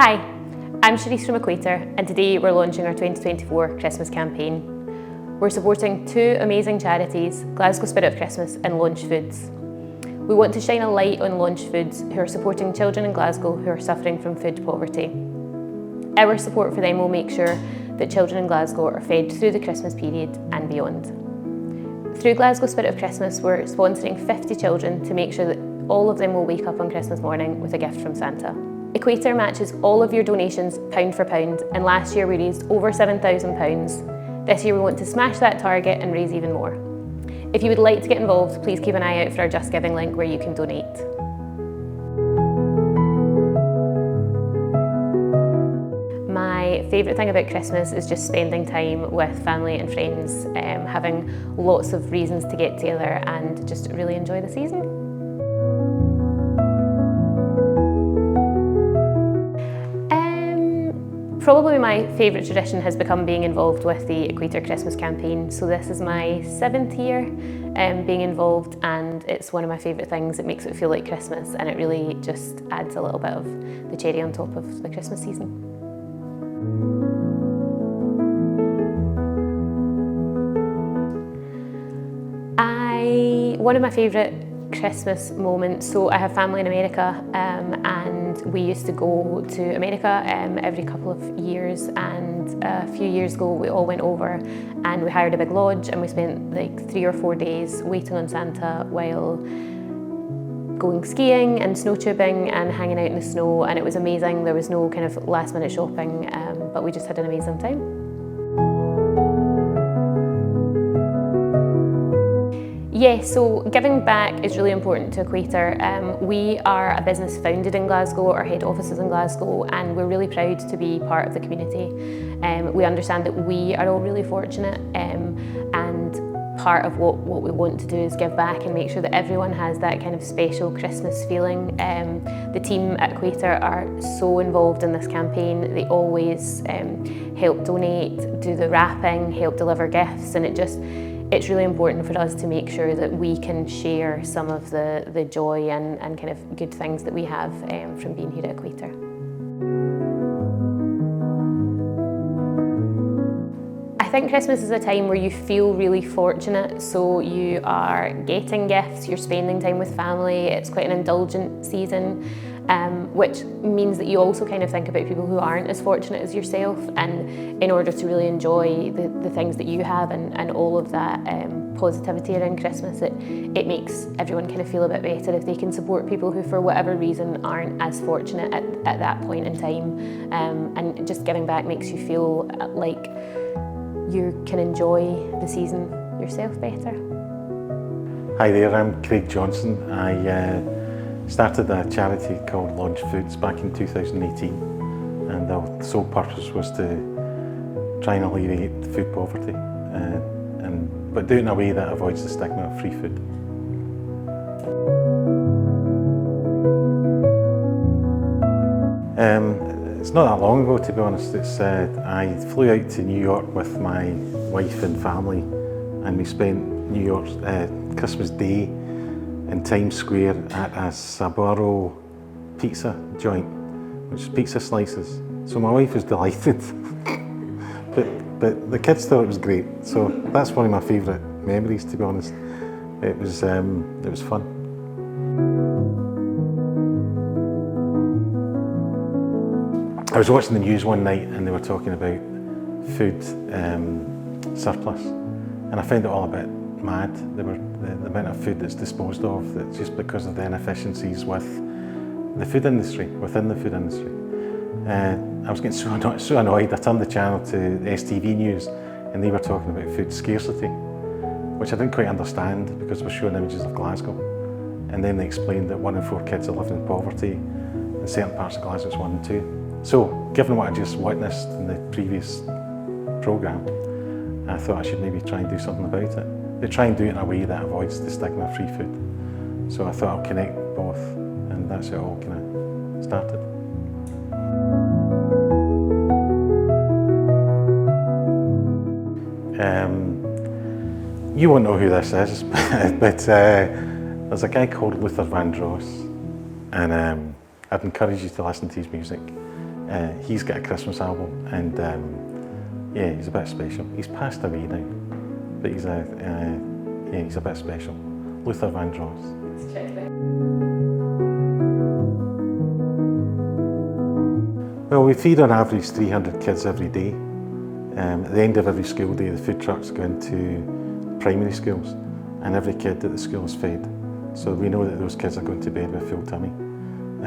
Hi, I'm Charisse from Equator, and today we're launching our 2024 Christmas campaign. We're supporting two amazing charities, Glasgow Spirit of Christmas and Launch Foods. We want to shine a light on Launch Foods, who are supporting children in Glasgow who are suffering from food poverty. Our support for them will make sure that children in Glasgow are fed through the Christmas period and beyond. Through Glasgow Spirit of Christmas, we're sponsoring 50 children to make sure that all of them will wake up on Christmas morning with a gift from Santa. Equator matches all of your donations pound for pound, and last year we raised over £7,000. This year we want to smash that target and raise even more. If you would like to get involved, please keep an eye out for our Just Giving link where you can donate. My favourite thing about Christmas is just spending time with family and friends, having lots of reasons to get together and just really enjoy the season. Probably my favourite tradition has become being involved with the Equator Christmas campaign. So this is my 7th year being involved, and it's one of my favourite things. It makes it feel like Christmas, and it really just adds a little bit of the cherry on top of the Christmas season. One of my favourite Christmas moments, so I have family in America, and we used to go to America every couple of years, and a few years ago we all went over and we hired a big lodge and we spent like 3 or 4 days waiting on Santa while going skiing and snow tubing and hanging out in the snow, and it was amazing. There was no kind of last minute shopping, but we just had an amazing time. Yeah, so giving back is really important to Equator. We are a business founded in Glasgow, our head office is in Glasgow, and we're really proud to be part of the community. We understand that we are all really fortunate, and part of what we want to do is give back and make sure that everyone has that kind of special Christmas feeling. The team at Equator are so involved in this campaign. They always help donate, do the wrapping, help deliver gifts, and it's really important for us to make sure that we can share some of the joy and kind of good things that we have from being here at Equator. I think Christmas is a time where you feel really fortunate, so you are getting gifts, you're spending time with family, it's quite an indulgent season, which means that you also kind of think about people who aren't as fortunate as yourself, and in order to really enjoy the things that you have and all of that positivity around Christmas, it makes everyone kind of feel a bit better if they can support people who for whatever reason aren't as fortunate at that point in time, and just giving back makes you feel like you can enjoy the season yourself better. Hi there, I'm Craig Johnson. I started a charity called Launch Foods back in 2018, and the sole purpose was to try and alleviate food poverty, but do it in a way that avoids the stigma of free food. It's not that long ago, to be honest. I flew out to New York with my wife and family, and we spent New York's Christmas Day in Times Square at a Saburo pizza joint, which is pizza slices. So my wife was delighted, but the kids thought it was great. So that's one of my favourite memories, to be honest. It was fun. I was watching the news one night and they were talking about food surplus, and I found it all a bit mad. The amount of food that's disposed of, that's just because of the inefficiencies with the food industry, within the food industry. I was getting so annoyed, I turned the channel to STV News and they were talking about food scarcity, which I didn't quite understand because we're showing images of Glasgow. And then they explained that 1 in 4 kids are living in poverty. In certain parts of Glasgow it's 1 in 2. So, given what I just witnessed in the previous programme, I thought I should maybe try and do something about it. They try and do it in a way that avoids the stigma of free food. So I thought I'll connect both, and that's how it all kind of started. You won't know who this is, but there's a guy called Luther Vandross, and I'd encourage you to listen to his music. He's got a Christmas album, and yeah, he's a bit special. He's passed away now, but he's a bit special. Luther Van Dross. Well, we feed on average 300 kids every day. At the end of every school day, the food trucks go into primary schools, and every kid at the school is fed. So we know that those kids are going to bed with a full tummy.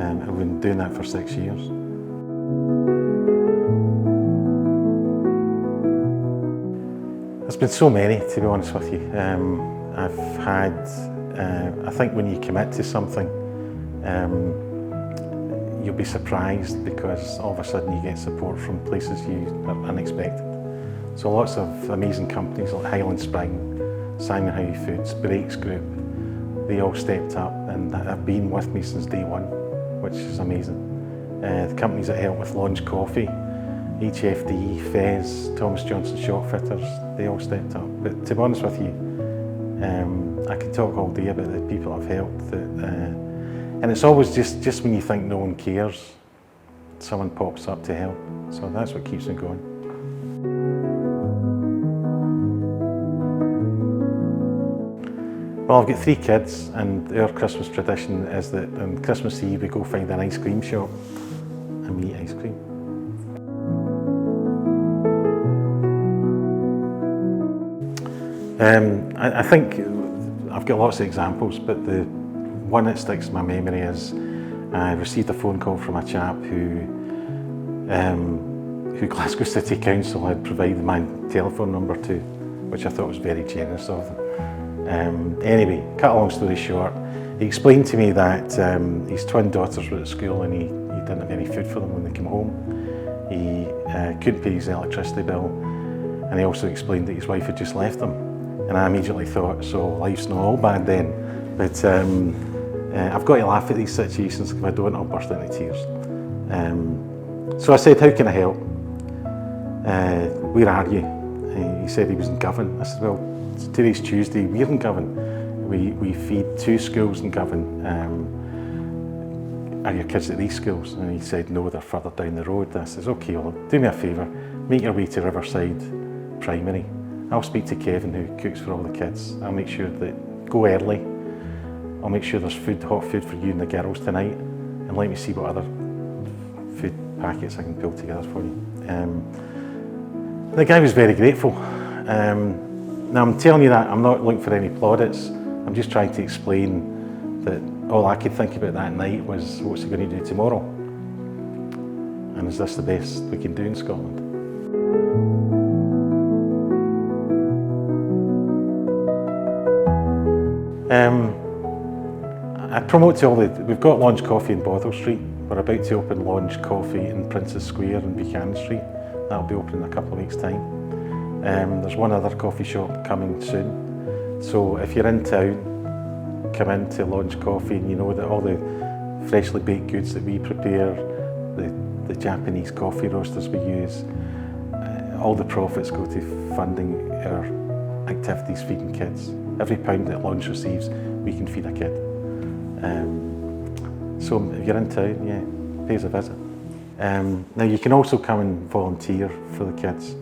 And we've been doing that for 6 years. There's been so many, to be honest with you. I've had, I think when you commit to something, you'll be surprised because all of a sudden you get support from places you are unexpected. So lots of amazing companies like Highland Spring, Simon Howey Foods, Breaks Group, they all stepped up and have been with me since day one, which is amazing. The companies that help with Launch Coffee, HFD, Fez, Thomas Johnson Shopfitters, they all stepped up. But to be honest with you, I could talk all day about the people I've helped. And it's always just when you think no one cares, someone pops up to help. So that's what keeps me going. Well, I've got 3 kids, and our Christmas tradition is that on Christmas Eve we go find an ice cream shop and we eat ice cream. I think I've got lots of examples, but the one that sticks in my memory is I received a phone call from a chap who Glasgow City Council had provided my telephone number to, which I thought was very generous of them. Anyway, cut a long story short, he explained to me that his twin daughters were at school and he didn't have any food for them when they came home. He couldn't pay his electricity bill, and he also explained that his wife had just left them. And I immediately thought, so life's not all bad then. But I've got to laugh at these situations, because if I don't, I'll burst into tears. So I said, how can I help? Where are you? He said he was in Govan. I said, well, today's Tuesday, we're in Govan. We feed 2 schools in Govan. Are your kids at these schools? And he said, no, they're further down the road. I said, okay, well, do me a favour, make your way to Riverside Primary. I'll speak to Kevin, who cooks for all the kids. I'll make sure that, go early. I'll make sure there's food, hot food for you and the girls tonight, and let me see what other food packets I can pull together for you. The guy was very grateful. Now I'm telling you that, I'm not looking for any plaudits. I'm just trying to explain that all I could think about that night was, what's he going to do tomorrow? And is this the best we can do in Scotland? I promote to all we've got Launch Coffee in Bothwell Street. We're about to open Launch Coffee in Princess Square in Buchanan Street. That'll be open in a couple of weeks' time. There's one other coffee shop coming soon. So if you're in town, come in to Launch Coffee, and you know that all the freshly baked goods that we prepare, the Japanese coffee roasters we use, all the profits go to funding our activities feeding kids. Every pound that Launch receives, we can feed a kid. So if you're in town, yeah, pay us a visit. Now you can also come and volunteer for the kids.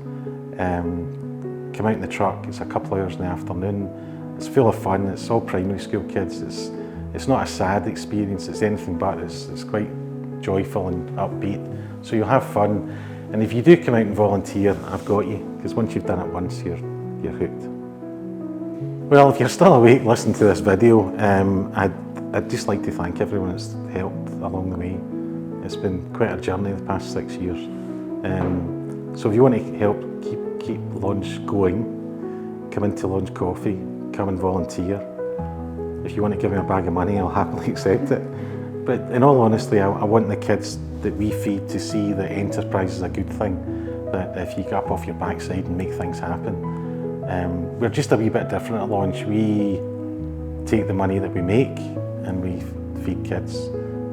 Come out in the truck, it's a couple of hours in the afternoon. It's full of fun, it's all primary school kids. It's not a sad experience, it's anything but. It's quite joyful and upbeat. So you'll have fun. And if you do come out and volunteer, I've got you, because once you've done it once, you're hooked. Well, if you're still awake listening to this video, I'd just like to thank everyone that's helped along the way. It's been quite a journey the past 6 years. So if you want to help keep Launch going, come into Launch Coffee, come and volunteer. If you want to give me a bag of money, I'll happily accept it. But in all honesty, I want the kids that we feed to see that enterprise is a good thing, that if you get up off your backside and make things happen. We're just a wee bit different at Launch. We take the money that we make and we feed kids.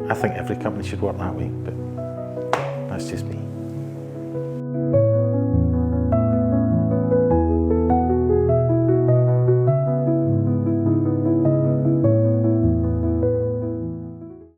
I think every company should work that way, but that's just me.